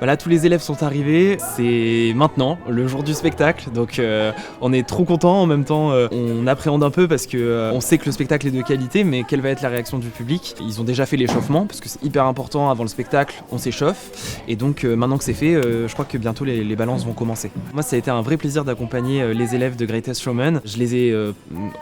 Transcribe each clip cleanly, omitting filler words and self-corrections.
Voilà, tous les élèves sont arrivés, c'est maintenant, le jour du spectacle, donc on est trop contents, en même temps on appréhende un peu parce que on sait que le spectacle est de qualité, mais quelle va être la réaction du public? Ils ont déjà fait l'échauffement, parce que c'est hyper important, avant le spectacle, on s'échauffe, et donc maintenant que c'est fait, je crois que bientôt les balances vont commencer. Moi ça a été un vrai plaisir d'accompagner les élèves de Greatest Showman. Je les ai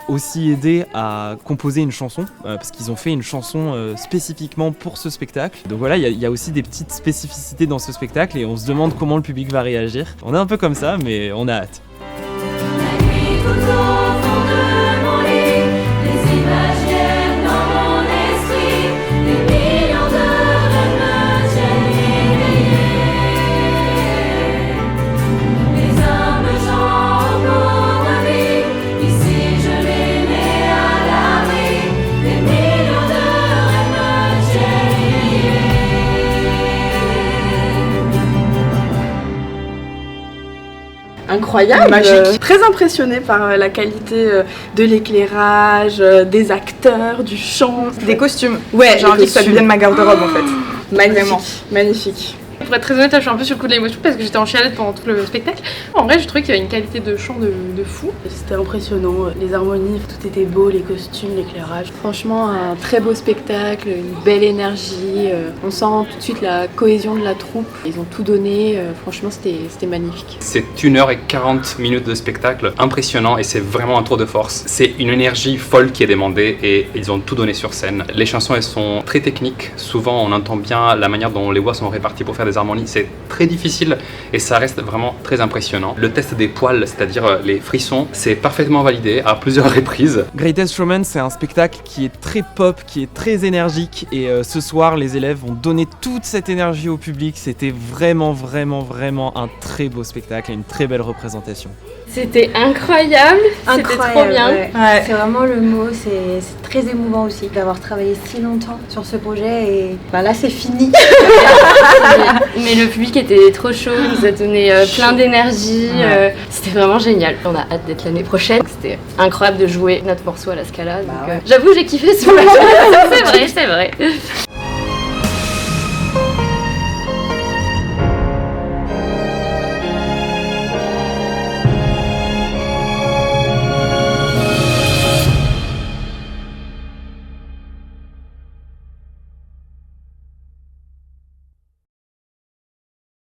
aussi aidés à composer une chanson, parce qu'ils ont fait une chanson spécifiquement pour ce spectacle. Donc voilà, il y a aussi des petites spécificités dans ce spectacle et on se demande comment le public va réagir. On est un peu comme ça, mais on a hâte. La nuit tout au fond de mon lit, les images viennent dans mon esprit, des millions de rêves me tiennent éveillé. Les humbles gens au cours de vie, ici je les mets à l'abri, des millions de rêves me tiennent éveillé. Incroyable, magique. Très impressionnée par la qualité de l'éclairage, des acteurs, du chant, des costumes. Ouais, j'ai envie que ça devienne ma garde-robe en fait. Magnifique, Vraiment. magnifique. Pour être très honnête, je suis un peu sur le coup de l'émotion parce que j'étais en chialette pendant tout le spectacle. En vrai, je trouvais qu'il y avait une qualité de chant de fou. C'était impressionnant, les harmonies, tout était beau, les costumes, l'éclairage. Franchement, un très beau spectacle, une belle énergie. On sent tout de suite la cohésion de la troupe. Ils ont tout donné, franchement, c'était magnifique. C'est 1h40 de spectacle, impressionnant et c'est vraiment un tour de force. C'est une énergie folle qui est demandée et ils ont tout donné sur scène. Les chansons, elles sont très techniques. Souvent, on entend bien la manière dont les voix sont réparties pour faire des harmonies. C'est très difficile et ça reste vraiment très impressionnant. Le test des poils, c'est-à-dire les frissons, c'est parfaitement validé à plusieurs reprises. Greatest Showman, c'est un spectacle qui est très pop, qui est très énergique et ce soir, les élèves vont donner toute cette énergie au public. C'était vraiment un très beau spectacle et une très belle représentation. C'était incroyable, c'était trop bien. Ouais. C'est vraiment le mot, c'est très émouvant aussi d'avoir travaillé si longtemps sur ce projet et là c'est fini. Mais le public était trop chaud, il nous a donné plein d'énergie, c'était vraiment génial. On a hâte d'être l'année prochaine, c'était incroyable de jouer notre morceau à la Scala. Donc, j'avoue j'ai kiffé ce moment, c'est vrai.